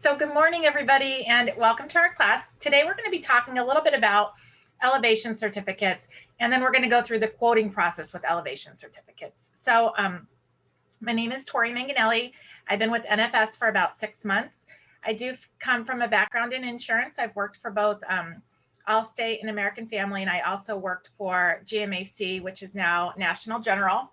So good morning, everybody, and welcome to our class. Today, we're going to be talking a little bit about elevation certificates, and then we're going to go through the quoting process with elevation certificates. So my name is Tori Manganelli. I've been with NFS for about 6 months. I do come from a background in insurance. I've worked for both Allstate and American Family, and I also worked for GMAC, which is now National General.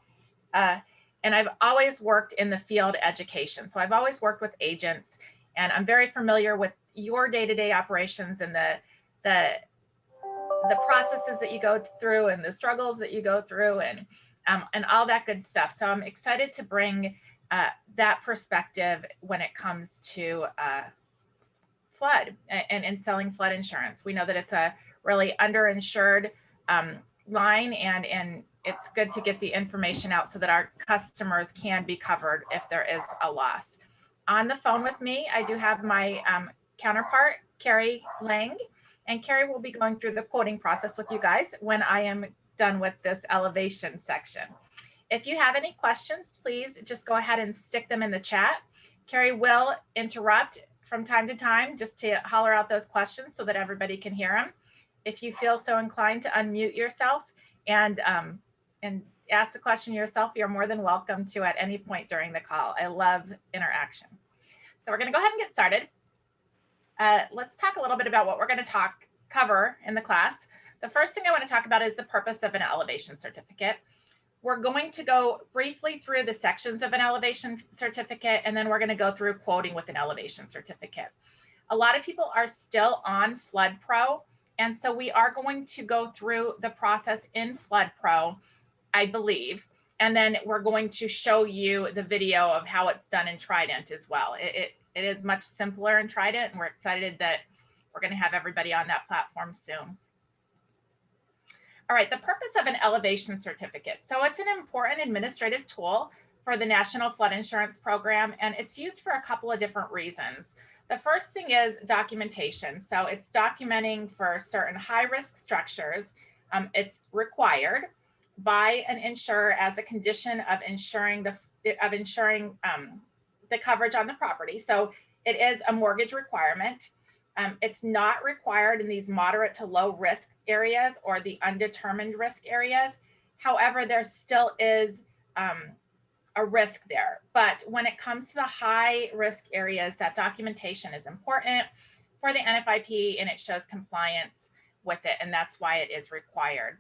And I've always worked in the field education. So I've always worked with agents, and I'm very familiar with your day-to-day operations and the processes that you go through and the struggles that you go through and all that good stuff. So I'm excited to bring that perspective when it comes to flood and selling flood insurance. We know that it's a really underinsured line, and it's good to get the information out so that our customers can be covered if there is a loss. On the phone with me, I do have my counterpart, Carrie Lang, and Carrie will be going through the quoting process with you guys when I am done with this elevation section. If you have any questions, please just go ahead and stick them in the chat. Carrie will interrupt from time to time just to holler out those questions so that everybody can hear them. If you feel so inclined to unmute yourself and ask the question yourself, you're more than welcome to at any point during the call. I love interaction. So we're going to go ahead and get started. Let's talk a little bit about what we're going to cover in the class. The first thing I want to talk about is the purpose of an elevation certificate. We're going to go briefly through the sections of an elevation certificate, and then we're going to go through quoting with an elevation certificate. A lot of people are still on Flood Pro, and so we are going to go through the process in Flood Pro, I believe, and then we're going to show you the video of how it's done in Trident as well. It is much simpler in Trident, and we're excited that we're going to have everybody on that platform soon. All right, the purpose of an elevation certificate. So it's an important administrative tool for the National Flood Insurance Program, and it's used for a couple of different reasons. The first thing is documentation. So it's documenting for certain high-risk structures. It's required by an insurer as a condition of ensuring the coverage on the property. So it is a mortgage requirement. It's not required in these moderate to low risk areas or the undetermined risk areas. However, there still is a risk there. But when it comes to the high risk areas, that documentation is important for the NFIP, and it shows compliance with it, and that's why it is required.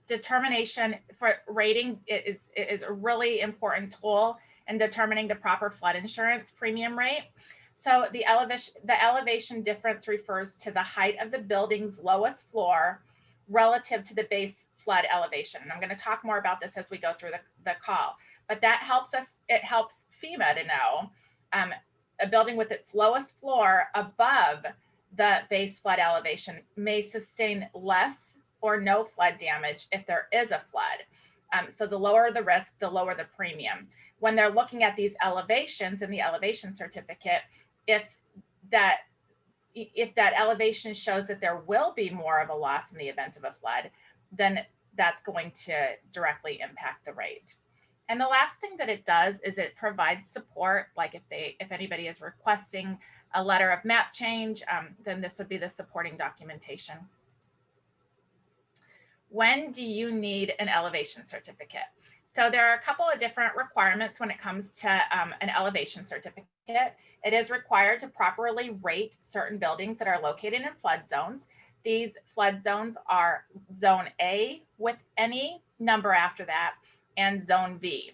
Determination for rating is a really important tool in determining the proper flood insurance premium rate. So the elevation difference refers to the height of the building's lowest floor relative to the base flood elevation. And I'm going to talk more about this as we go through the call, but that helps us, it helps FEMA to know a building with its lowest floor above the base flood elevation may sustain less or no flood damage if there is a flood. So the lower the risk, the lower the premium. When they're looking at these elevations in the elevation certificate, if that elevation shows that there will be more of a loss in the event of a flood, then that's going to directly impact the rate. And the last thing that it does is it provides support. Like if anybody is requesting a letter of map change, then this would be the supporting documentation. When do you need an elevation certificate? So there are a couple of different requirements when it comes to an elevation certificate. It is required to properly rate certain buildings that are located in flood zones. These flood zones are Zone A with any number after that, and Zone B.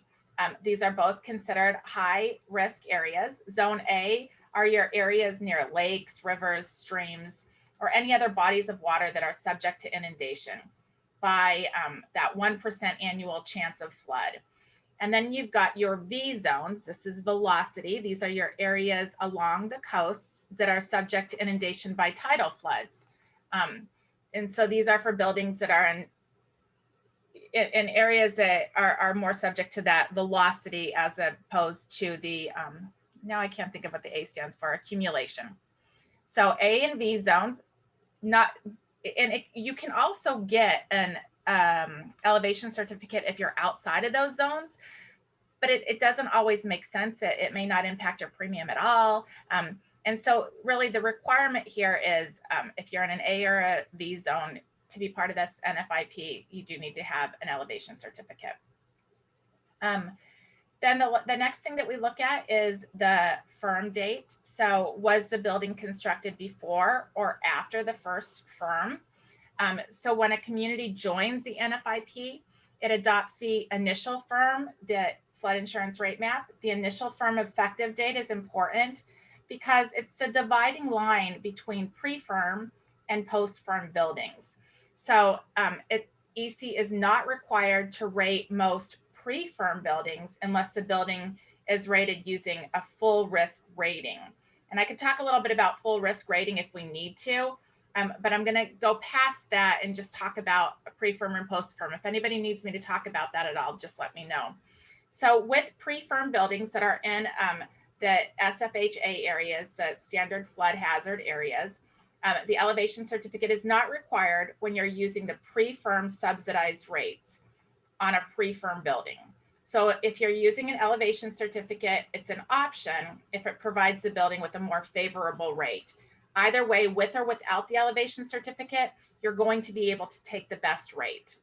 These are both considered high risk areas. Zone A are your areas near lakes, rivers, streams, or any other bodies of water that are subject to inundation by that 1% annual chance of flood. And then you've got your V zones. This is velocity. These are your areas along the coasts that are subject to inundation by tidal floods. And so these are for buildings that are in areas that are more subject to that velocity as opposed to the, now I can't think of what the A stands for, accumulation. So A and V zones, you can also get an elevation certificate if you're outside of those zones. but it doesn't always make sense. It may not impact your premium at all. And so really the requirement here is if you're in an A or a V zone, to be part of this NFIP, you do need to have an elevation certificate. Then the next thing that we look at is the firm date. So was the building constructed before or after the first firm? So when a community joins the NFIP, it adopts the initial firm, the flood insurance rate map. The initial firm effective date is important because it's the dividing line between pre-firm and post-firm buildings. So EC is not required to rate most pre-firm buildings unless the building is rated using a full risk rating. And I could talk a little bit about full risk rating if we need to, but I'm going to go past that and just talk about pre-firm and post-firm. If anybody needs me to talk about that at all, just let me know. So with pre-firm buildings that are in the SFHA areas, the standard flood hazard areas, the elevation certificate is not required when you're using the pre-firm subsidized rates on a pre-firm building. So if you're using an elevation certificate, it's an option if it provides the building with a more favorable rate. Either way, with or without the elevation certificate, you're going to be able to take the best rate.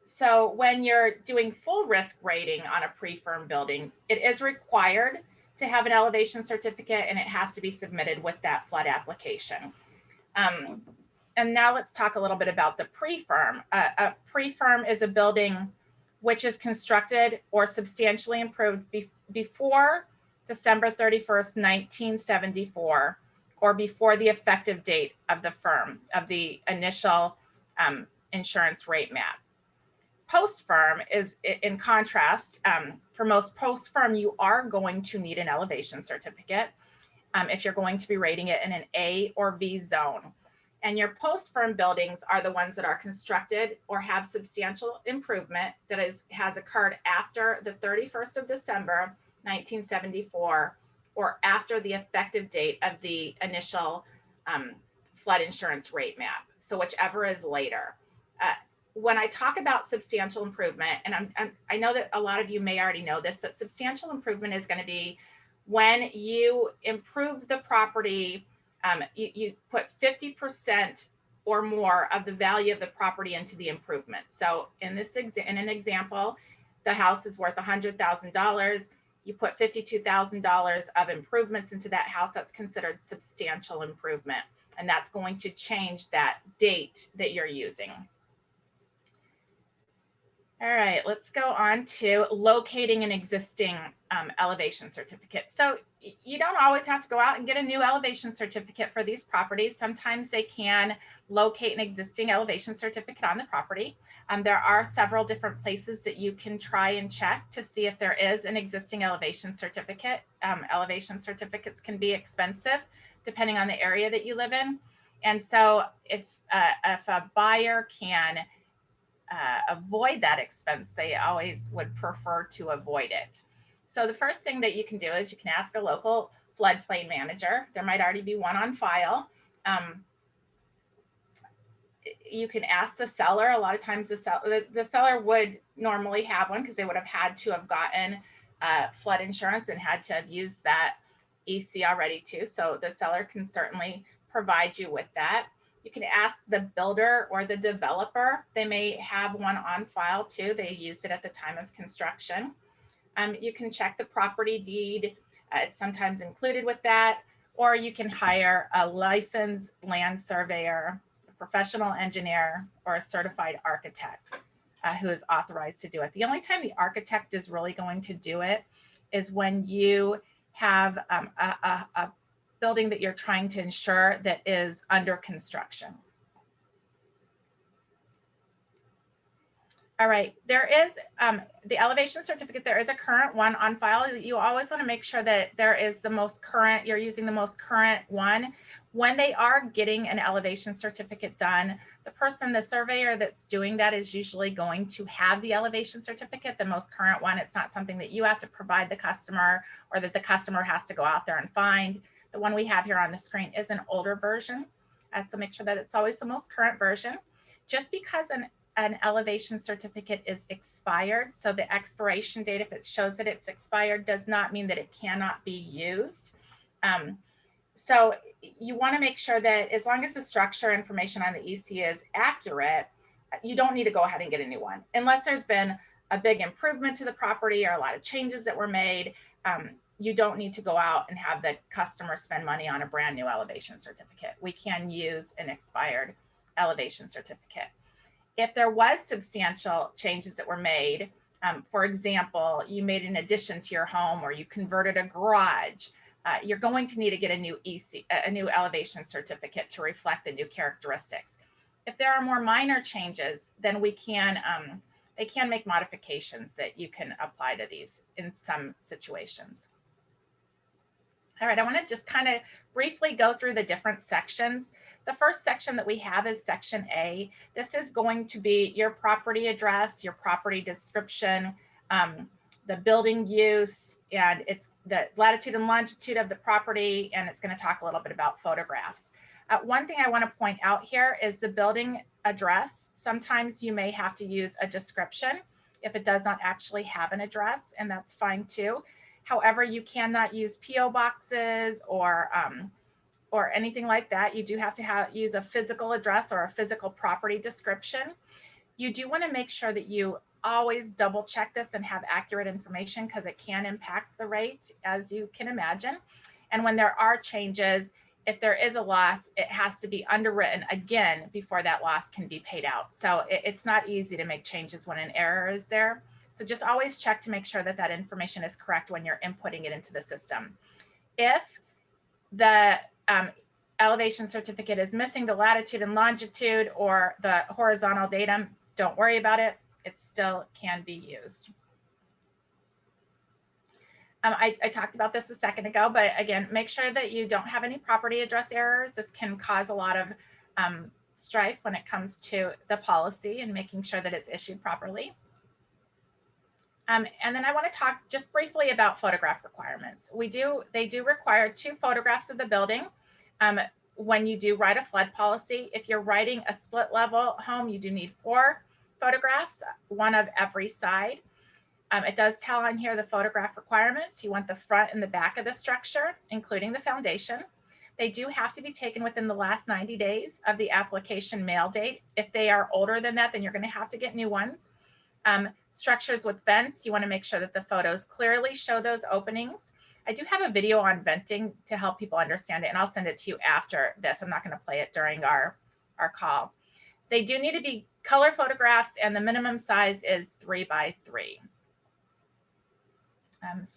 So when you're doing full risk rating on a pre-firm building, it is required to have an elevation certificate and it has to be submitted with that flood application. And now let's talk a little bit about the pre-firm. A pre-firm is a building which is constructed or substantially improved before December 31st, 1974, or before the effective date of the firm, of the initial insurance rate map. Post-firm is, in contrast, for most post-firm, you are going to need an elevation certificate if you're going to be rating it in an A or V zone. And your post-firm buildings are the ones that are constructed or have substantial improvement that has occurred after the 31st of December, 1974, or after the effective date of the initial flood insurance rate map. So whichever is later. When I talk about substantial improvement, and I know that a lot of you may already know this, but substantial improvement is going to be when you improve the property, you put 50% or more of the value of the property into the improvement. So in an example, the house is worth $100,000. You put $52,000 of improvements into that house. That's considered substantial improvement, and that's going to change that date that you're using. All right, let's go on to locating an existing elevation certificate. So you don't always have to go out and get a new elevation certificate for these properties. Sometimes they can locate an existing elevation certificate on the property. There are several different places that you can try and check to see if there is an existing elevation certificate. Elevation certificates can be expensive depending on the area that you live in. And so if a buyer can avoid that expense, they always would prefer to avoid it. So the first thing that you can do is you can ask a local floodplain manager. There might already be one on file. You can ask the seller. A lot of times the seller would normally have one because they would have had to have gotten flood insurance and had to have used that EC already too. So the seller can certainly provide you with that. You can ask the builder or the developer. They may have one on file too. They used it at the time of construction. You can check the property deed. It's sometimes included with that. Or you can hire a licensed land surveyor, a professional engineer, or a certified architect who is authorized to do it. The only time the architect is really going to do it is when you have a building that you're trying to insure that is under construction. All right, there is the elevation certificate. There is a current one on file. You always want to make sure that there is the most current, you're using the most current one. When they are getting an elevation certificate done, the surveyor that's doing that is usually going to have the elevation certificate, the most current one. It's not something that you have to provide the customer or that the customer has to go out there and find. The one we have here on the screen is an older version. So make sure that it's always the most current version. Just because an an elevation certificate is expired. So the expiration date, if it shows that it's expired, does not mean that it cannot be used. So you want to make sure that as long as the structure information on the EC is accurate, you don't need to go ahead and get a new one unless there's been a big improvement to the property or a lot of changes that were made. You don't need to go out and have the customer spend money on a brand new elevation certificate. We can use an expired elevation certificate. If there was substantial changes that were made, for example, you made an addition to your home or you converted a garage, you're going to need to get a new elevation certificate to reflect the new characteristics. If there are more minor changes, then they can make modifications that you can apply to these in some situations. All right, I want to just kind of briefly go through the different sections. The first section that we have is section A. This is going to be your property address, your property description, the building use, and it's the latitude and longitude of the property, and it's going to talk a little bit about photographs. One thing I want to point out here is the building address. Sometimes you may have to use a description if it does not actually have an address, and that's fine too. However, you cannot use PO boxes or anything like that. You do have to use a physical address or a physical property description. You do want to make sure that you always double check this and have accurate information because it can impact the rate, as you can imagine. And when there are changes, if there is a loss, it has to be underwritten again before that loss can be paid out. So it's not easy to make changes when an error is there. So just always check to make sure that that information is correct when you're inputting it into the system. If the elevation certificate is missing the latitude and longitude or the horizontal datum, don't worry about it. It still can be used. I talked about this a second ago, but again, make sure that you don't have any property address errors. This can cause a lot of strife when it comes to the policy and making sure that it's issued properly. And then I want to talk just briefly about photograph requirements. They do require 2 photographs of the building when you do write a flood policy. If you're writing a split level home, you do need 4 photographs, 1 of every side. It does tell on here the photograph requirements. You want the front and the back of the structure, including the foundation. They do have to be taken within the last 90 days of the application mail date. If they are older than that, then you're going to have to get new ones. Structures with vents, you want to make sure that the photos clearly show those openings. I do have a video on venting to help people understand it, and I'll send it to you after this. I'm not going to play it during our call. They do need to be color photographs, and the minimum size is 3 by 3.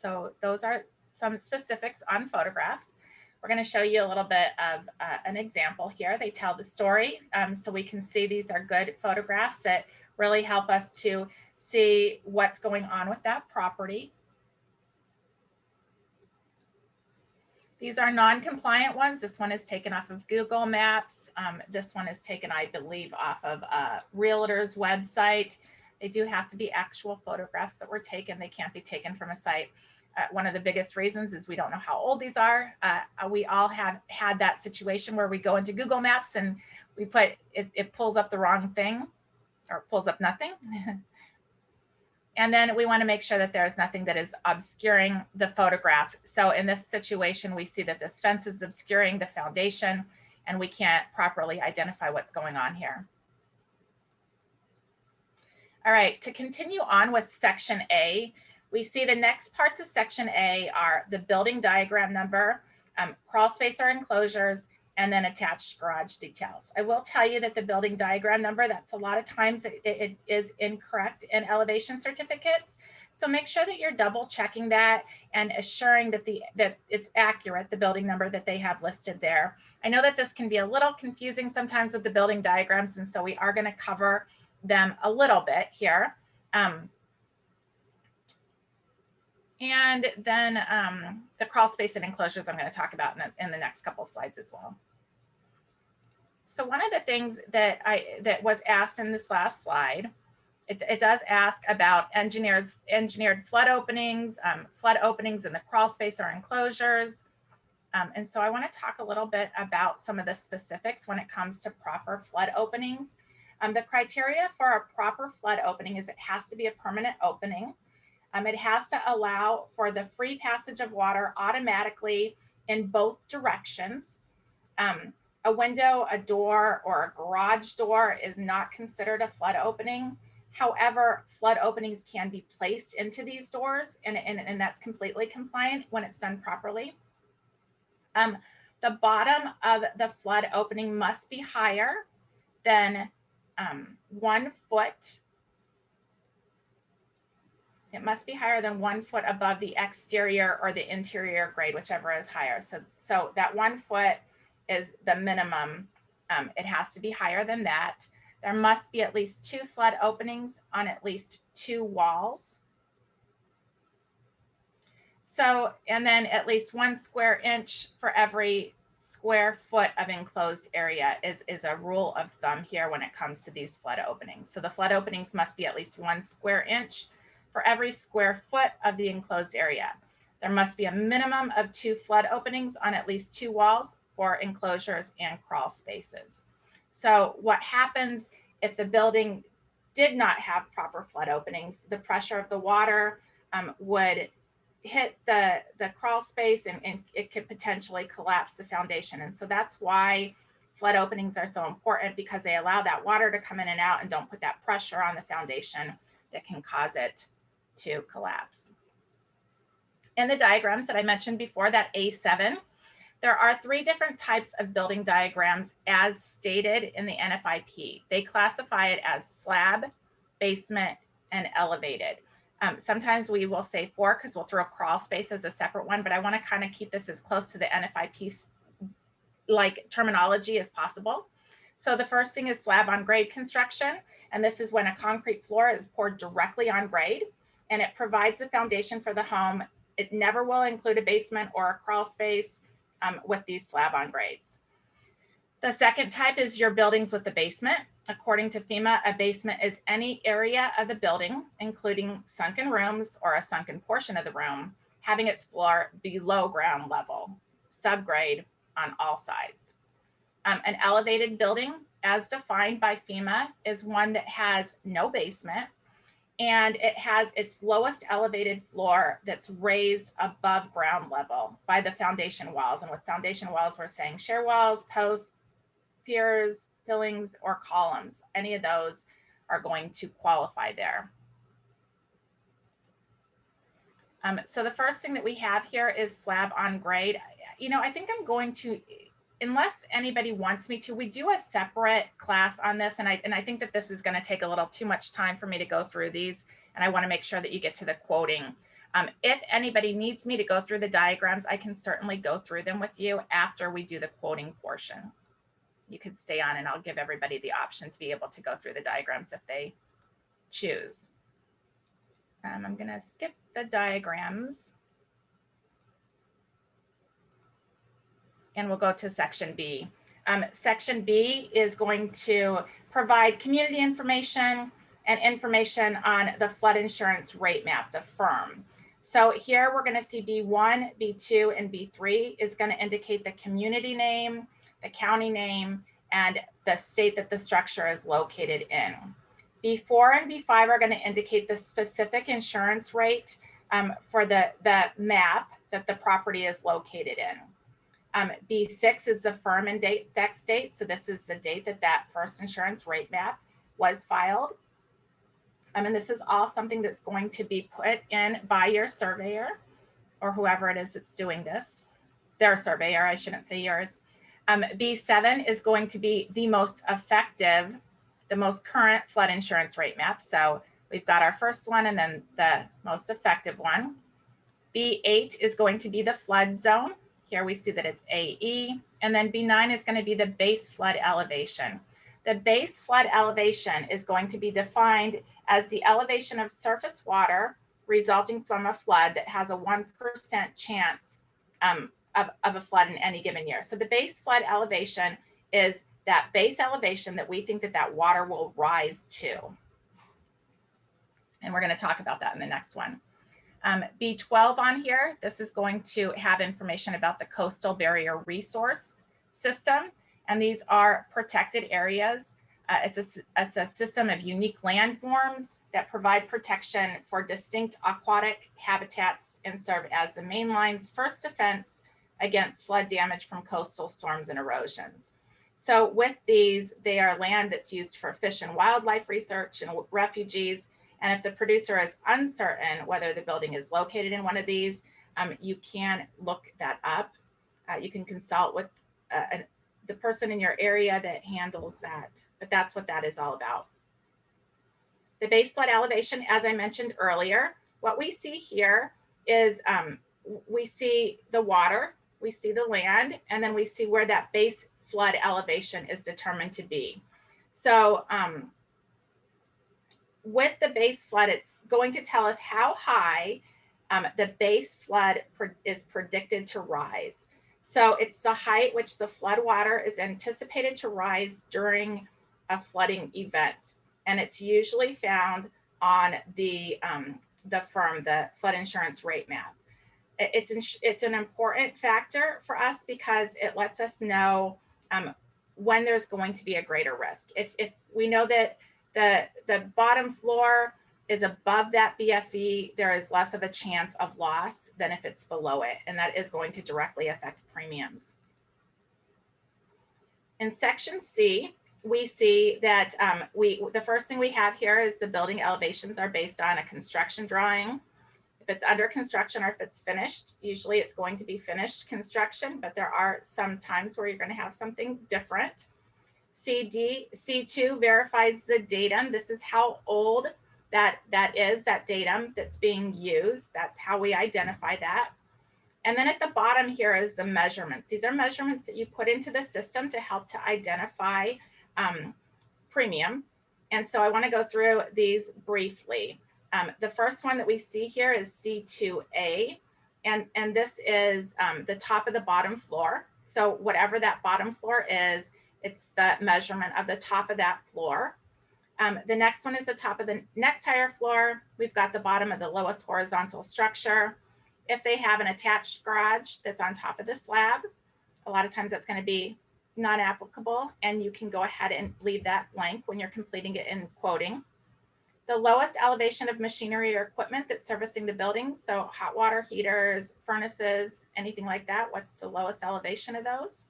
So those are some specifics on photographs. We're going to show you a little bit of an example here. They tell the story, so we can see these are good photographs that really help us to see what's going on with that property. These are non-compliant ones. This one is taken off of Google Maps. This one is taken, I believe, off of a realtor's website. They do have to be actual photographs that were taken. They can't be taken from a site. One of the biggest reasons is we don't know how old these are. We all have had that situation where we go into Google Maps and we put, it pulls up the wrong thing or pulls up nothing. And then we want to make sure that there's nothing that is obscuring the photograph. So in this situation, we see that this fence is obscuring the foundation and we can't properly identify what's going on here. All right, to continue on with section A, we see the next parts of section A are the building diagram number, crawl space or enclosures, and then attached garage details. I will tell you that the building diagram number, that's a lot of times it is incorrect in elevation certificates. So make sure that you're double checking that and assuring that that it's accurate, the building number that they have listed there. I know that this can be a little confusing sometimes with the building diagrams, and so we are going to cover them a little bit here. And then the crawl space and enclosures I'm going to talk about in the next couple of slides as well. So one of the things that was asked in this last slide, it does ask about engineered flood openings in the crawl space or enclosures. And so I want to talk a little bit about some of the specifics when it comes to proper flood openings. The criteria for a proper flood opening is it has to be a permanent opening. It has to allow for the free passage of water automatically in both directions. A window, a door, or a garage door is not considered a flood opening. However, flood openings can be placed into these doors, and that's completely compliant when it's done properly. The bottom of the flood opening must be higher than 1 foot. It must be higher than 1 foot above the exterior or the interior grade, whichever is higher. So that 1 foot is the minimum. It has to be higher than that. There must be at least 2 flood openings on at least 2 walls. So, and then at least 1 square inch for every square foot of enclosed area is a rule of thumb here when it comes to these flood openings. So the flood openings must be at least 1 square inch for every square foot of the enclosed area. There must be a minimum of 2 flood openings on at least 2 walls for enclosures and crawl spaces. So what happens if the building did not have proper flood openings? The pressure of the water would hit the crawl space and it could potentially collapse the foundation. And so that's why flood openings are so important, because they allow that water to come in and out and don't put that pressure on the foundation that can cause it to collapse. In the diagrams that I mentioned before, that A7, there are 3 different types of building diagrams as stated in the NFIP. They classify it as slab, basement, and elevated. Sometimes we will say 4 because we'll throw crawl space as a separate one, but I want to kind of keep this as close to the NFIP like terminology as possible. So the first thing is slab on grade construction, and this is when a concrete floor is poured directly on grade, and it provides a foundation for the home. It never will include a basement or a crawl space with these slab on grades. The second type is your buildings with the basement. According to FEMA, a basement is any area of the building, including sunken rooms or a sunken portion of the room, having its floor below ground level, subgrade on all sides. An elevated building, as defined by FEMA, is one that has no basement, and it has its lowest elevated floor that's raised above ground level by the foundation walls. And with foundation walls, we're saying shear walls, posts, piers, pillings, or columns. Any of those are going to qualify there. So the first thing that we have here is slab on grade. You know, I think I'm going to, unless anybody wants me to, we do a separate class on this, and I think that this is going to take a little too much time for me to go through these, and I want to make sure that you get to the quoting. If anybody needs me to go through the diagrams, I can certainly go through them with you after we do the quoting portion. You could stay on and I'll give everybody the option to be able to go through the diagrams if they choose. I'm going to skip the diagrams and we'll go to section B. Section B is going to provide community information and information on the flood insurance rate map, the firm. So here we're going to see B1, B2, and B3 is going to indicate the community name, the county name, and the state that the structure is located in. B4 and B5 are going to indicate the specific insurance rate for the map that the property is located in. B6 is the firm index date. So this is the date that that first insurance rate map was filed. And this is all something that's going to be put in by your surveyor or whoever it is that's doing this. Their surveyor, I shouldn't say yours. B7 is going to be the most effective, the most current flood insurance rate map. So we've got our first one and then the most effective one. B8 is going to be the flood zone. Here we see that it's AE. And then B9 is going to be the base flood elevation. The base flood elevation is going to be defined as the elevation of surface water resulting from a flood that has a 1% chance of a flood in any given year. So the base flood elevation is that base elevation that we think that that water will rise to. And we're going to talk about that in the next one. B12 on here, this is going to have information about the coastal barrier resource system. And these are protected areas. It's a system of unique landforms that provide protection for distinct aquatic habitats and serve as the mainline's first defense against flood damage from coastal storms and erosions. So with these, they are land that's used for fish and wildlife research and refugees. And if the producer is uncertain whether the building is located in one of these, you can look that up. You can consult with the person in your area that handles that, but that's what that is all about. The base flood elevation, as I mentioned earlier, what we see here is we see the water, we see the land, and then we see where that base flood elevation is determined to be. So with the base flood, it's going to tell us how high the base flood is predicted to rise. So it's the height which the flood water is anticipated to rise during a flooding event. And it's usually found on the FIRM, the flood insurance rate map. It's an important factor for us because it lets us know when there's going to be a greater risk. If we know that the bottom floor is above that BFE, there is less of a chance of loss than if it's below it, and that is going to directly affect premiums. In section C, we see that the first thing we have here is the building elevations are based on a construction drawing. If it's under construction or if it's finished, usually it's going to be finished construction, but there are some times where you're going to have something different. C2 verifies the datum. This is how old that datum that's being used. That's how we identify that. And then at the bottom here is the measurements. These are measurements that you put into the system to help to identify premium. And so I want to go through these briefly. The first one that we see here is C2A, and this is the top of the bottom floor. So whatever that bottom floor is, it's the measurement of the top of that floor. The next one is the top of the next higher floor. We've got the bottom of the lowest horizontal structure. If they have an attached garage that's on top of the slab, a lot of times that's going to be non-applicable, and you can go ahead and leave that blank when you're completing it in quoting. The lowest elevation of machinery or equipment that's servicing the building, so hot water heaters, furnaces, anything like that, what's the lowest elevation of those?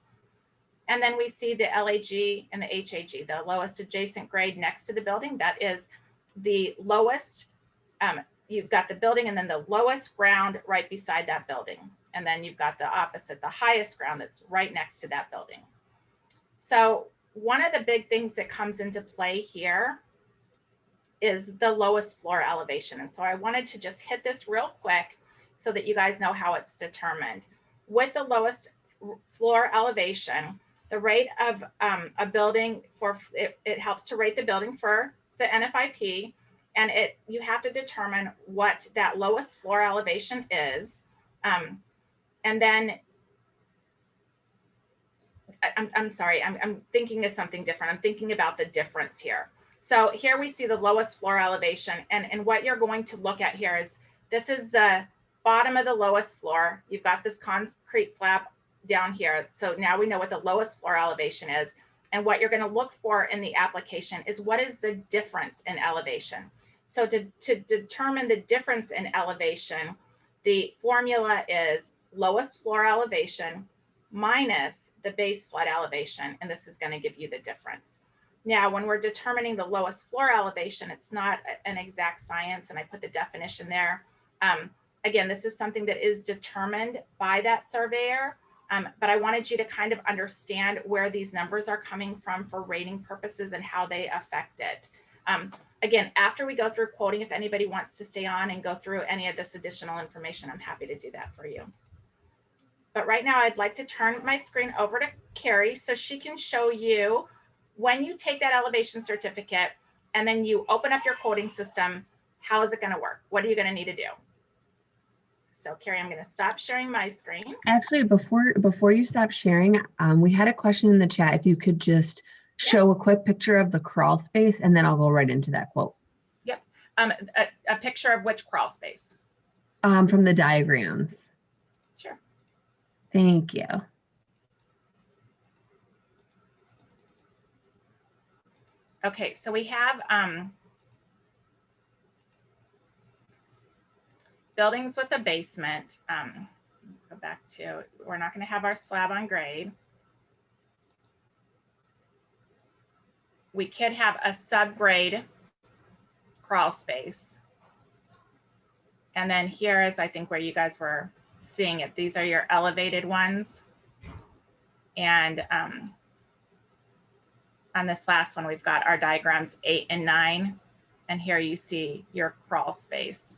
And then we see the LAG and the HAG, the lowest adjacent grade next to the building. That is the lowest, you've got the building and then the lowest ground right beside that building. And then you've got the opposite, the highest ground that's right next to that building. So one of the big things that comes into play here is the lowest floor elevation. And so I wanted to just hit this real quick so that you guys know how it's determined. With the lowest floor elevation, the rate of a building it helps to rate the building for the NFIP, and you have to determine what that lowest floor elevation is, and then I'm sorry, I'm thinking of something different. I'm thinking about the difference here. So here we see the lowest floor elevation, and what you're going to look at here is this is the bottom of the lowest floor. You've got this concrete slab down here. So now we know what the lowest floor elevation is. And what you're going to look for in the application is what is the difference in elevation. So to determine the difference in elevation, the formula is lowest floor elevation minus the base flood elevation. And this is going to give you the difference. Now, when we're determining the lowest floor elevation, it's not an exact science. And I put the definition there. Again, this is something that is determined by that surveyor. But I wanted you to kind of understand where these numbers are coming from for rating purposes and how they affect it. Again, after we go through quoting, if anybody wants to stay on and go through any of this additional information, I'm happy to do that for you. But right now, I'd like to turn my screen over to Carrie so she can show you when you take that elevation certificate and then you open up your quoting system, how is it going to work? What are you going to need to do? So Carrie, I'm going to stop sharing my screen. Actually, before you stop sharing, we had a question in the chat. If you could just show a quick picture of the crawl space, and then I'll go right into that quote. Yep. A picture of which crawl space? From the diagrams. Sure. Thank you. Okay, so we have buildings with a basement. Let's go back to, we're not going to have our slab on grade. We could have a subgrade crawl space. And then here is, I think, where you guys were seeing it. These are your elevated ones. And on this last one, we've got our diagrams 8 and 9. And here you see your crawl space.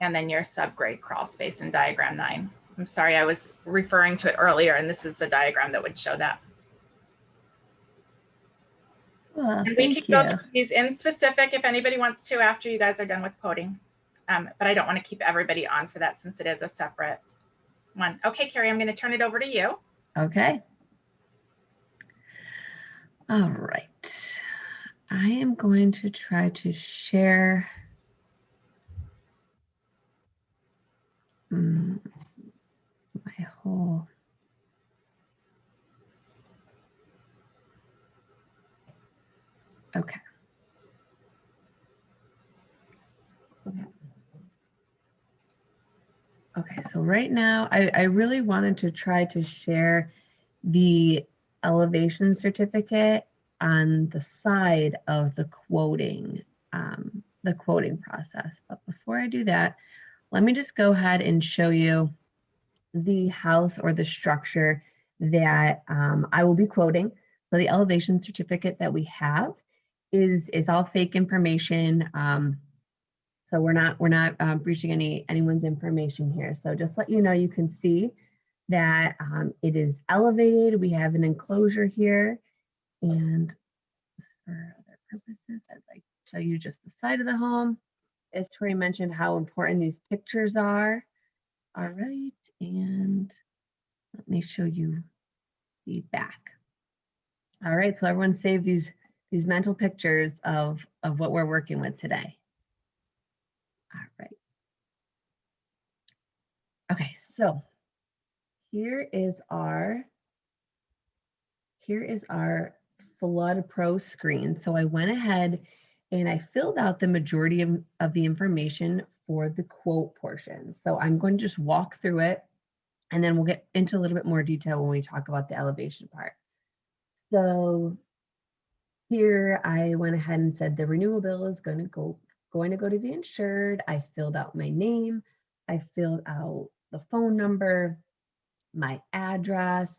And then your subgrade crawl space in diagram 9. I'm sorry, I was referring to it earlier, and this is the diagram that would show that. Well, and we can go through these in specific if anybody wants to after you guys are done with coding. But I don't want to keep everybody on for that since it is a separate one. Okay, Carrie, I'm going to turn it over to you. Okay. All right. I am going to try to share my whole. Okay. Okay, so right now I really wanted to try to share the elevation certificate on the side of the quoting process. But before I do that, let me just go ahead and show you the house or the structure that I will be quoting. So the elevation certificate that we have is all fake information. So we're not breaching anyone's information here. So just let you know, you can see that it is elevated. We have an enclosure here, and for other purposes, I'd like to show you just the side of the home. As Tori mentioned, how important these pictures are. All right, and let me show you the back. All right, so everyone save these mental pictures of what we're working with today. All right. Okay, so here is our Flood Pro screen. So I went ahead and I filled out the majority of the information for the quote portion. So I'm going to just walk through it, and then we'll get into a little bit more detail when we talk about the elevation part. So here I went ahead and said the renewal bill is going to go to the insured. I filled out my name. I filled out the phone number, my address,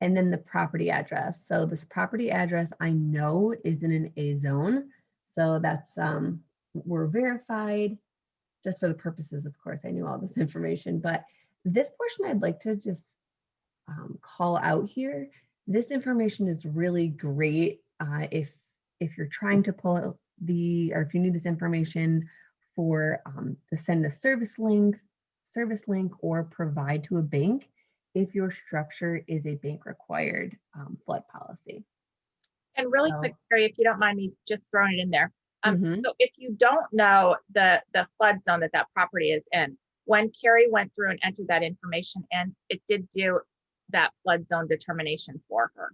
and then the property address. So this property address I know is in an A zone. So that's, we're verified just for the purposes, of course, I knew all this information, but this portion I'd like to just call out here. This information is really great if you're trying to pull or if you need this information for to send a service link or provide to a bank if your structure is a bank required flood policy. And really quick, Carrie, if you don't mind me just throwing it in there. Mm-hmm. So if you don't know the flood zone that property is in, when Carrie went through and entered that information in, it did do that flood zone determination for her.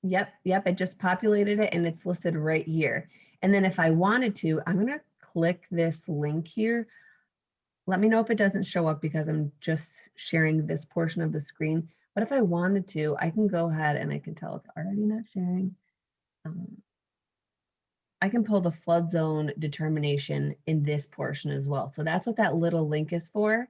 Yep, it just populated it and it's listed right here. And then if I wanted to, I'm going to click this link here. Let me know if it doesn't show up because I'm just sharing this portion of the screen. But if I wanted to, I can go ahead and I can tell it's already not sharing. I can pull the flood zone determination in this portion as well. So that's what that little link is for.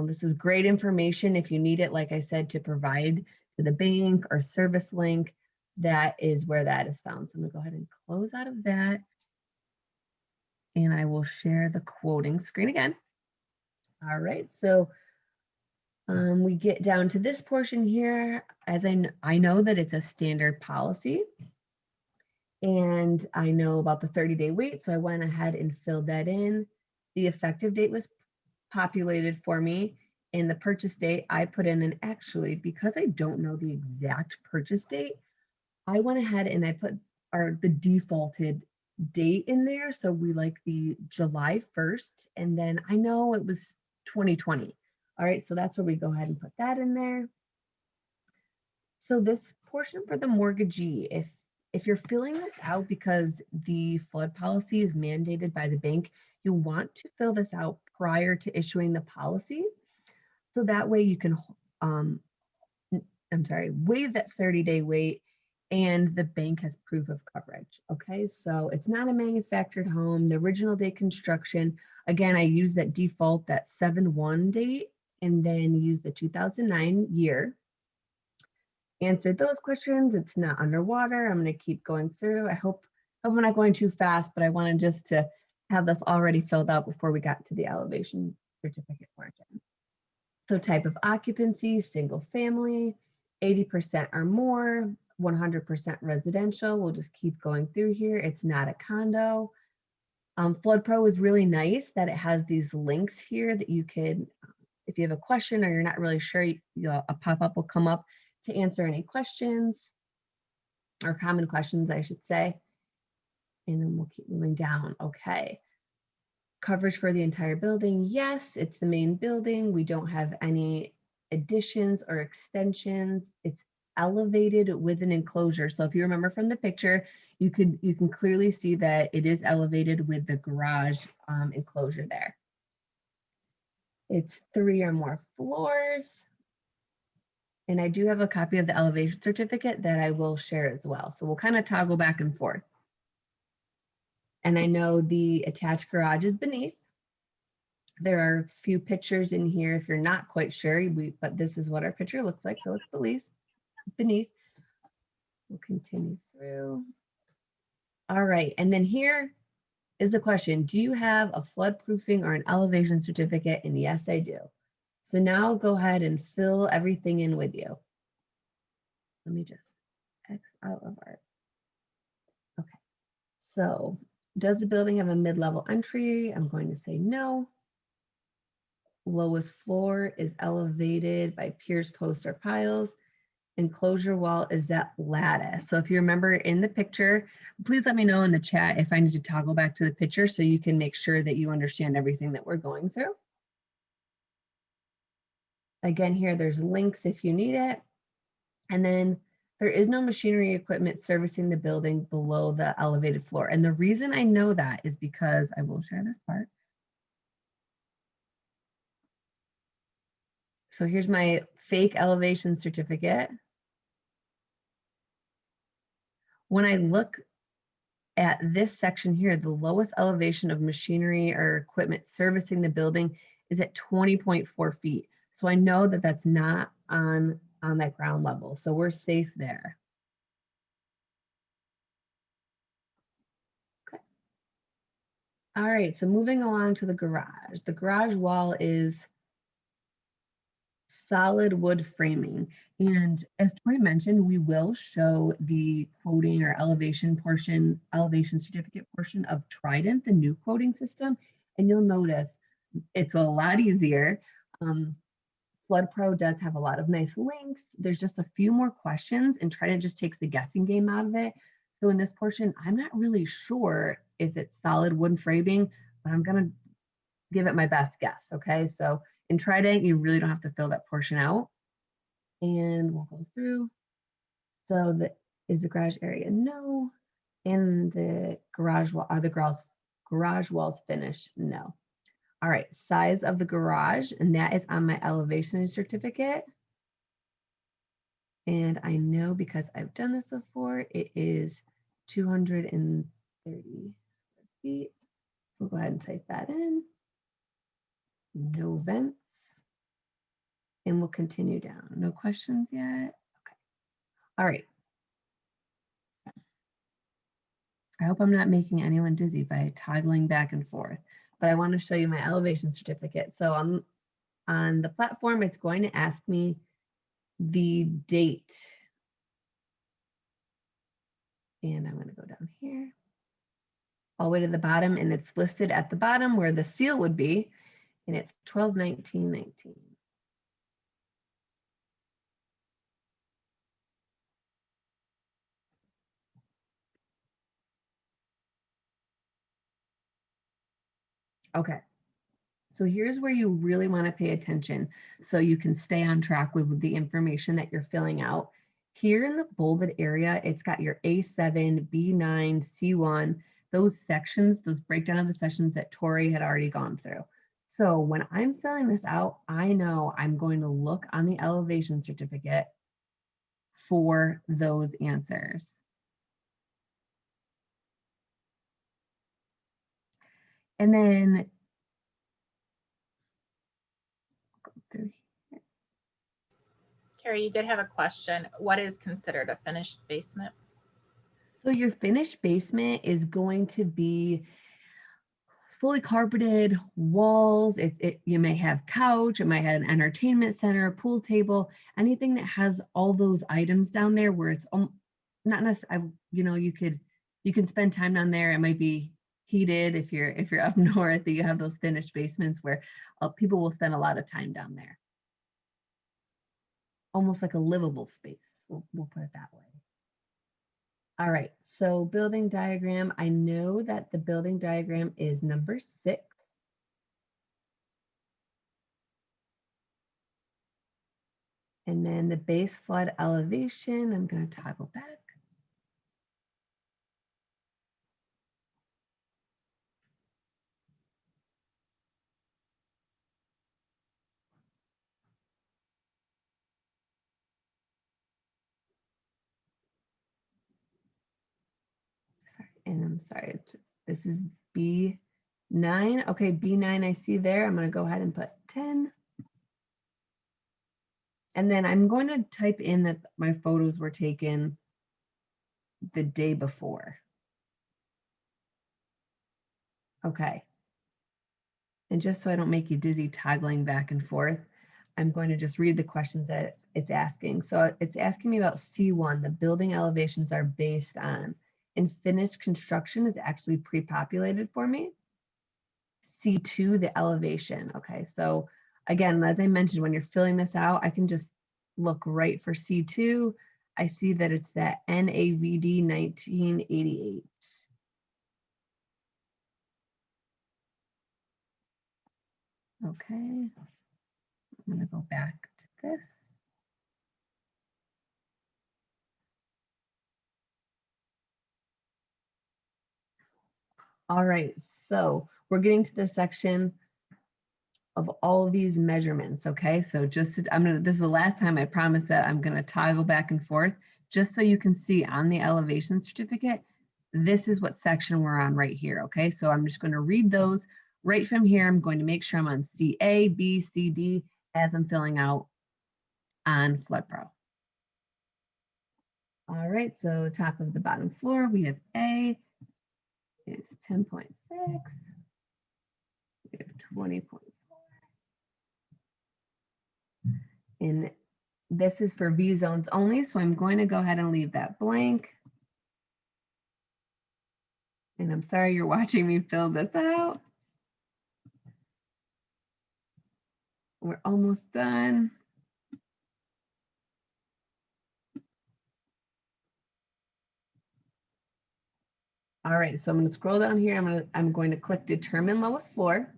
This is great information if you need it, like I said, to provide to the bank or service link. That is where that is found. So I'm gonna go ahead and close out of that. And I will share the quoting screen again. All right, so we get down to this portion here. As I know that it's a standard policy. And I know about the 30-day wait, so I went ahead and filled that in. The effective date was populated for me, and the purchase date I put in, and actually, because I don't know the exact purchase date, I went ahead and I put the defaulted date in there. So we like the July 1st, and then I know it was 2020. All right, so that's where we go ahead and put that in there. So this portion for the mortgagee, if you're filling this out because the flood policy is mandated by the bank, you'll want to fill this out prior to issuing the policy. So that way you can, waive that 30-day wait and the bank has proof of coverage. Okay, so it's not a manufactured home, the original day construction. Again, I use that default, that 7/1 date, and then use the 2009 year. Answered those questions. It's not underwater. I'm going to keep going through. I hope I'm not going too fast, but I wanted just to have this already filled out before we got to the elevation certificate portion. So type of occupancy, single family, 80% or more, 100% residential. We'll just keep going through here. It's not a condo. Flood Pro is really nice that it has these links here that you could, if you have a question or you're not really sure, a pop-up will come up to answer any questions or common questions, I should say. And then we'll keep moving down. Okay. Coverage for the entire building. Yes, it's the main building. We don't have any additions or extensions. It's elevated with an enclosure. So if you remember from the picture, you can clearly see that it is elevated with the garage enclosure there. It's 3 or more floors. And I do have a copy of the elevation certificate that I will share as well. So we'll kind of toggle back and forth. And I know the attached garage is beneath. There are a few pictures in here if you're not quite sure, but this is what our picture looks like. So it's beneath. We'll continue through. All right, and then here is the question. Do you have a flood proofing or an elevation certificate? And yes, I do. So now I'll go ahead and fill everything in with you. Let me just X out of our, okay. So does the building have a mid-level entry? I'm going to say no. Lowest floor is elevated by piers, posts, or piles. Enclosure wall is that lattice. So if you remember in the picture, please let me know in the chat if I need to toggle back to the picture so you can make sure that you understand everything that we're going through. Again, here there's links if you need it. And then there is no machinery equipment servicing the building below the elevated floor. And the reason I know that is because I will share this part. So here's my fake elevation certificate. When I look at this section here, the lowest elevation of machinery or equipment servicing the building is at 20.4 feet. So I know that that's not on that ground level. So we're safe there. Okay. All right, so moving along to the garage. The garage wall is solid wood framing. And as Tori mentioned, we will show the quoting or elevation certificate portion of Trident, the new quoting system. And you'll notice it's a lot easier. Flood Pro does have a lot of nice links. There's just a few more questions and Trident just takes the guessing game out of it. So in this portion, I'm not really sure if it's solid wood framing, but I'm gonna give it my best guess, okay? So in Trident, you really don't have to fill that portion out. And we'll go through. So is the garage area? No. And the garage wall, are the garage walls finished? No. All right, size of the garage, and that is on my elevation certificate. And I know because I've done this before, it is 230 feet. So we'll go ahead and type that in. No vents. And we'll continue down. No questions yet? Okay. All right. I hope I'm not making anyone dizzy by toggling back and forth, but I want to show you my elevation certificate. So I'm on the platform, it's going to ask me the date. And I'm going to go down here all the way to the bottom, and it's listed at the bottom where the seal would be, and it's 12/19/19. Okay, so here's where you really want to pay attention so you can stay on track with the information that you're filling out. Here in the bolded area, it's got your A7, B9, C1, those sections, those breakdown of the sessions that Tori had already gone through. So when I'm filling this out, I know I'm going to look on the elevation certificate for those answers. And then go through here. Carrie, you did have a question. What is considered a finished basement? So your finished basement is going to be fully carpeted walls. You may have couch, it might have an entertainment center, a pool table, anything that has all those items down there where it's not necessarily, you can spend time down there. It might be heated if you're up north, that you have those finished basements where people will spend a lot of time down there. Almost like a livable space. We'll put it that way. All right, so building diagram. I know that the building diagram is number 6. And then the base flood elevation, I'm going to toggle back. Sorry, and I'm sorry, this is B9. Okay, B9 I see there. I'm going to go ahead and put 10. And then I'm going to type in that my photos were taken the day before. Okay. And just so I don't make you dizzy toggling back and forth, I'm going to just read the questions that it's asking. So it's asking me about C1, the building elevations are based on, and finished construction is actually pre-populated for me. C2, the elevation. Okay, so again, as I mentioned, when you're filling this out, I can just look right for C2. I see that it's that NAVD 1988. Okay, I'm going to go back to this. All right, so we're getting to the section of all of these measurements, okay? So this is the last time I promise that I'm gonna toggle back and forth, just so you can see on the elevation certificate, this is what section we're on right here, okay? So I'm just gonna read those right from here. I'm going to make sure I'm on CA, B, C, D as I'm filling out on FloodPro. All right, so top of the bottom floor, we have A is 10.6, we have 20.4. And this is for V zones only, so I'm going to go ahead and leave that blank. And I'm sorry you're watching me fill this out. We're almost done. All right, so I'm going to scroll down here. I'm going to click determine lowest floor.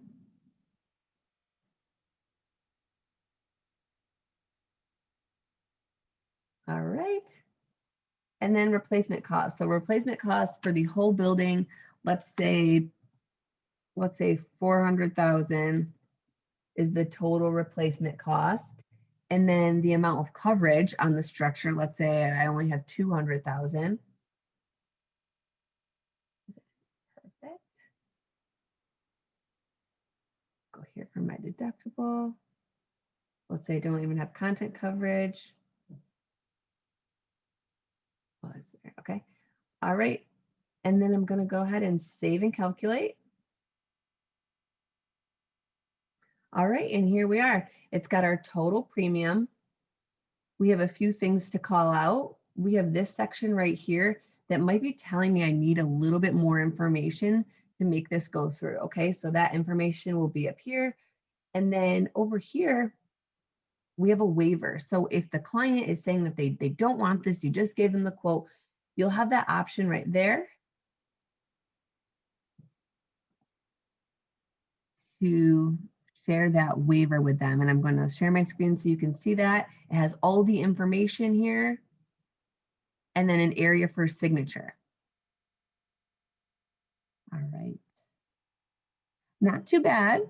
All right. And then replacement cost. So replacement cost for the whole building, let's say 400,000 is the total replacement cost. And then the amount of coverage on the structure, let's say I only have 200,000. Perfect. Go here for my deductible. Let's say I don't even have content coverage. Okay. All right. And then I'm going to go ahead and save and calculate. All right. And here we are. It's got our total premium. We have a few things to call out. We have this section right here that might be telling me I need a little bit more information to make this go through. Okay. So that information will be up here. And then over here, we have a waiver. So if the client is saying that they don't want this, you just gave them the quote, you'll have that option right there to share that waiver with them. And I'm going to share my screen so you can see that. It has all the information here. and then an area for signature. All right. Not too bad.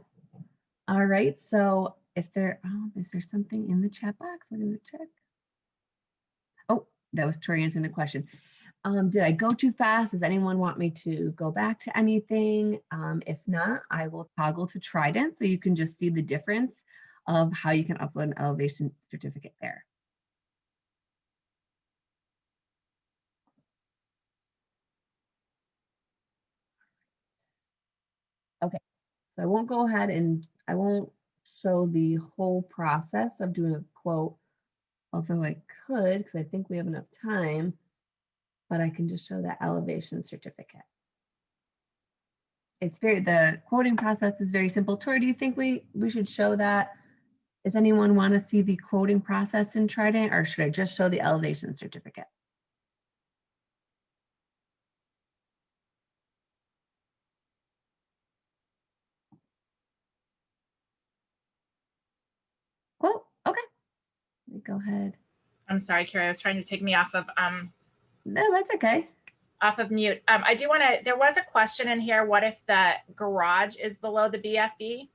All right. So if there, oh, is there something in the chat box? I'm going to check. Oh, that was Tori answering the question. Did I go too fast? Does anyone want me to go back to anything? If not, I will toggle to Trident so you can just see the difference of how you can upload an elevation certificate there. Okay, so I won't go ahead and I won't show the whole process of doing a quote, although I could because I think we have enough time, but I can just show that elevation certificate. It's the quoting process is very simple. Tori, do you think we should show that? Does anyone want to see the quoting process in Trident, or should I just show the elevation certificate? Quote, okay. Let me go ahead. I'm sorry, Carrie, I was trying to take me off of No, that's okay. Off of mute. I do want to, there was a question in here, what if the garage is below the BFE?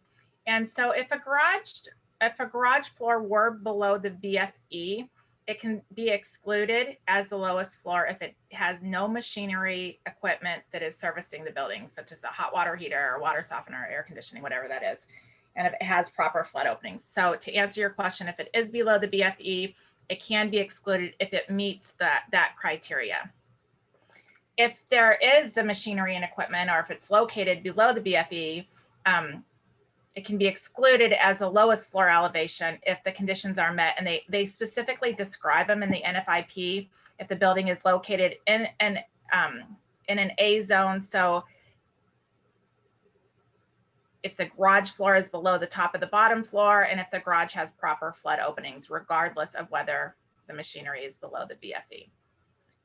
And so if a garage floor were below the BFE, it can be excluded as the lowest floor if it has no machinery equipment that is servicing the building, such as a hot water heater or water softener, air conditioning, whatever that is, and if it has proper flood openings. So to answer your question, if it is below the BFE, it can be excluded if it meets that criteria. If there is the machinery and equipment, or if it's located below the BFE, it can be excluded as the lowest floor elevation if the conditions are met. And they specifically describe them in the NFIP if the building is located in an A zone. So if the garage floor is below the top of the bottom floor, and if the garage has proper flood openings, regardless of whether the machinery is below the BFE.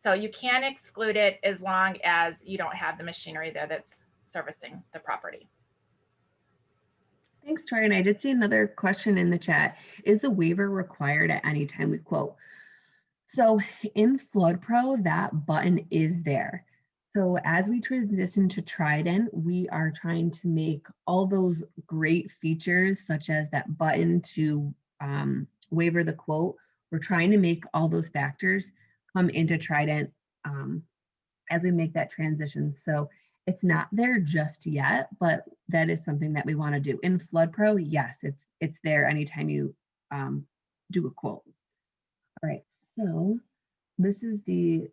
So you can exclude it as long as you don't have the machinery there that's servicing the property. Thanks, Tori. And I did see another question in the chat. Is the waiver required at any time we quote? So in Flood Pro, that button is there. So as we transition to Trident, we are trying to make all those great features, such as that button to waiver the quote. We're trying to make all those factors come into Trident as we make that transition. So it's not there just yet, but that is something that we want to do. In Flood Pro, yes, it's there anytime you do a quote. All right, so this is the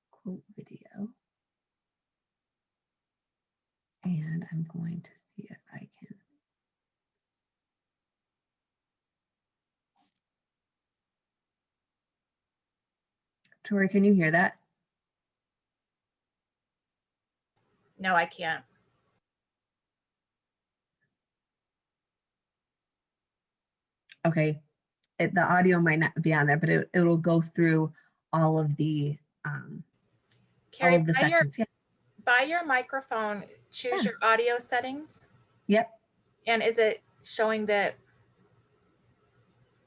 quote video. And I'm going to see if I can. Tori, can you hear that? No, I can't. Okay, the audio might not be on there, but it'll go through all of the Carrie, sections. Yeah. By your microphone, choose your audio settings. Yep. And is it showing that?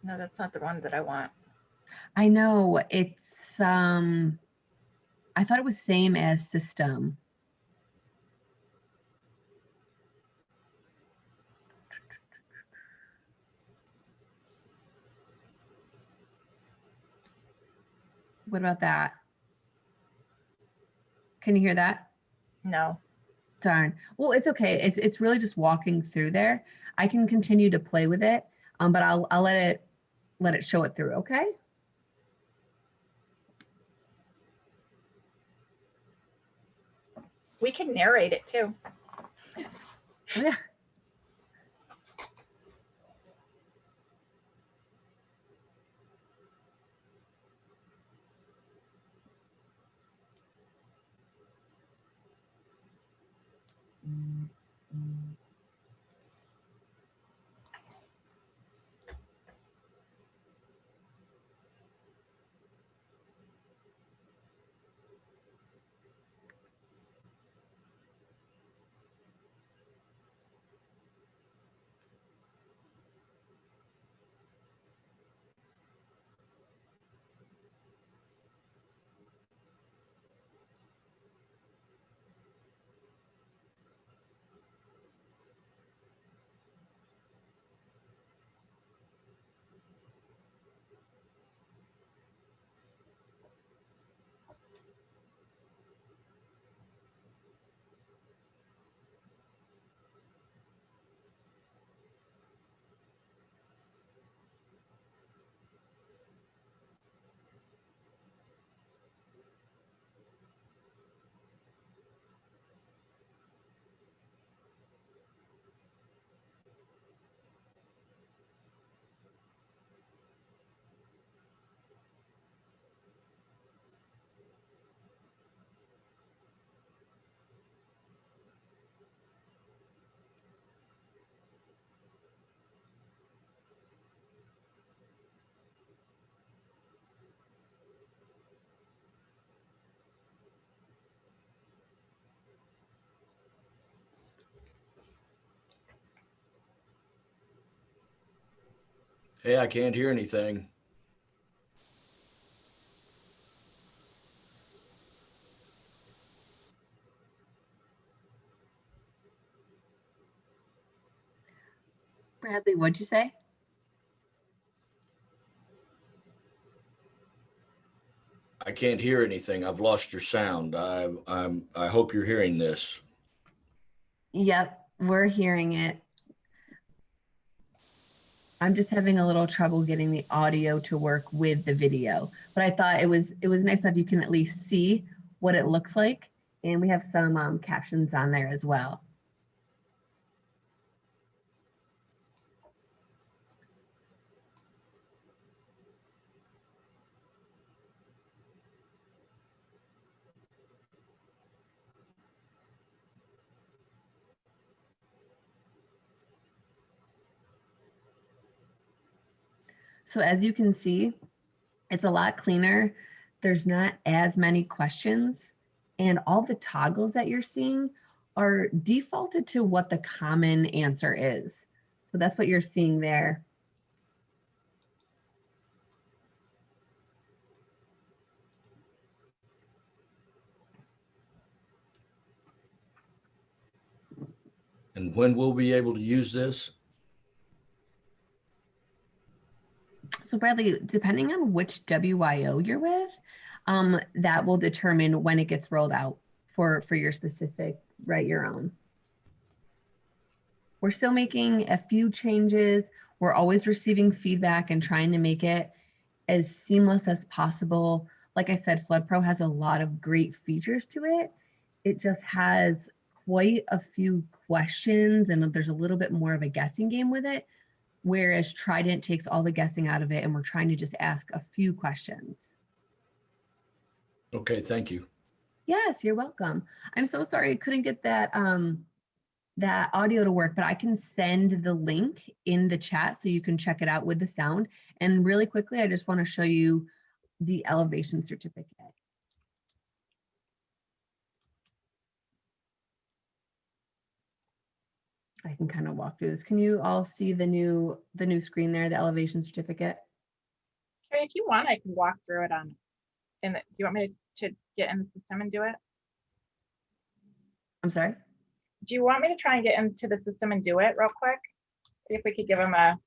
No, that's not the one that I want. I know it's I thought it was same as system. What about that? Can you hear that? No. Darn. Well, it's okay. It's really just walking through there. I can continue to play with it, but I'll let it show it through. Okay. We can narrate it too. Yeah. Hey, I can't hear anything. Bradley, what'd you say? I can't hear anything. I've lost your sound. I hope you're hearing this. Yep, we're hearing it. I'm just having a little trouble getting the audio to work with the video, but I thought it was nice that you can at least see what it looks like, and we have some captions on there as well. So as you can see, it's a lot cleaner. There's not as many questions, and all the toggles that you're seeing are defaulted to what the common answer is. So that's what you're seeing there. And when we'll be able to use this? So Bradley, depending on which WYO you're with, that will determine when it gets rolled out for your specific Write Your Own. We're still making a few changes. We're always receiving feedback and trying to make it as seamless as possible. Like I said, FloodPro has a lot of great features to it. It just has quite a few questions, and there's a little bit more of a guessing game with it. Whereas Trident takes all the guessing out of it, and we're trying to just ask a few questions. Okay, thank you. Yes, you're welcome. I'm so sorry I couldn't get that audio to work, but I can send the link in the chat so you can check it out with the sound. And really quickly, I just want to show you the elevation certificate. I can kind of walk through this. Can you all see the new screen there, the elevation certificate? Okay, if you want, I can walk through it on. Do you want me to get in the system and do it? I'm sorry? Do you want me to try and get into the system and do it real quick? See if we could give them a.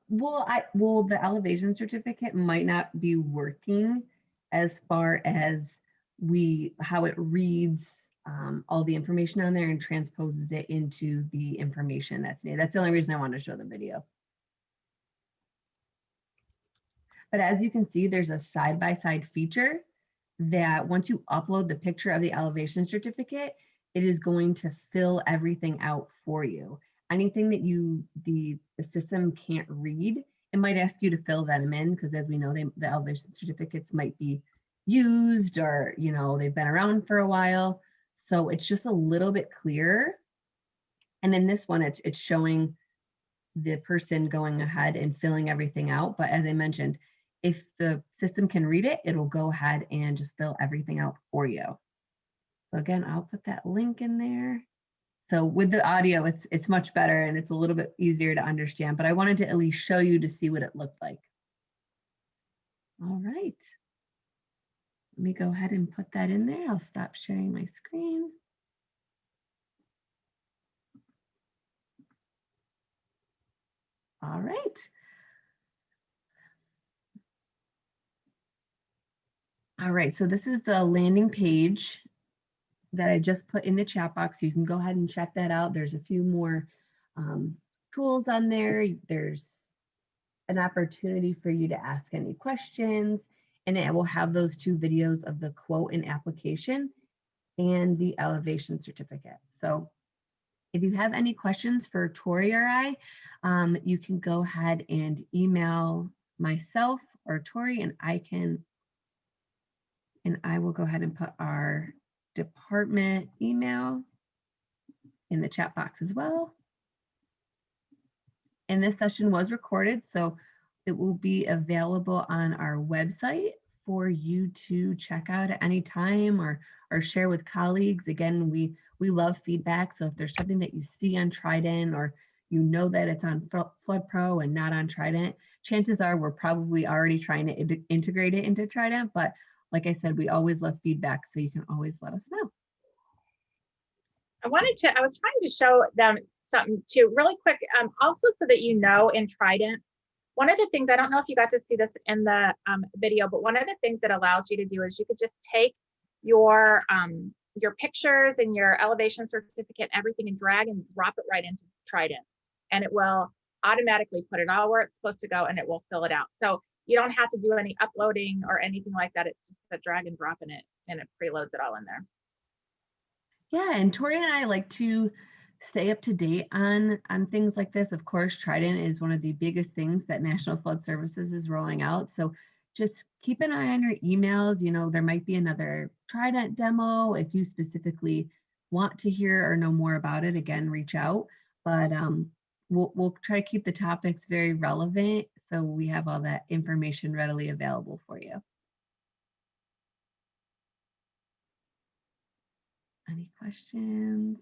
Well, the elevation certificate might not be working as far as how it reads all the information on there and transposes it into the information that's needed. That's the only reason I wanted to show the video. But as you can see, there's a side-by-side feature that once you upload the picture of the elevation certificate, it is going to fill everything out for you. Anything that the system can't read, it might ask you to fill them in, because as we know, the elevation certificates might be used, or they've been around for a while. So it's just a little bit clearer. And in this one, it's showing the person going ahead and filling everything out. But as I mentioned, if the system can read it, it'll go ahead and just fill everything out for you. So again, I'll put that link in there. So with the audio, it's much better and it's a little bit easier to understand, but I wanted to at least show you to see what it looked like. All right. Let me go ahead and put that in there. I'll stop sharing my screen. All right. All right, so this is the landing page that I just put in the chat box. You can go ahead and check that out. There's a few more tools on there. There's an opportunity for you to ask any questions, and it will have those two videos of the quote and application and the elevation certificate. So if you have any questions for Tori or I, you can go ahead and email myself or Tori, and I will go ahead and put our department email in the chat box as well. And this session was recorded, so it will be available on our website for you to check out at any time or share with colleagues. Again, we love feedback. So if there's something that you see on Trident or you know that it's on Flood Pro and not on Trident, chances are we're probably already trying to integrate it into Trident. But like I said, we always love feedback, so you can always let us know. I was trying to show them something too, really quick, also so that you know in Trident, one of the things, I don't know if you got to see this in the video, but one of the things that allows you to do is you could just take your pictures and your elevation certificate, everything, and drag and drop it right into Trident. And it will automatically put it all where it's supposed to go, and it will fill it out. So you don't have to do any uploading or anything like that. It's just a drag and drop in it, and it preloads it all in there. Yeah, and Tori and I like to stay up to date on things like this. Of course, Trident is one of the biggest things that National Flood Services is rolling out. So just keep an eye on your emails. You know, there might be another Trident demo. If you specifically want to hear or know more about it, again, reach out. But we'll try to keep the topics very relevant, so we have all that information readily available for you. Any questions?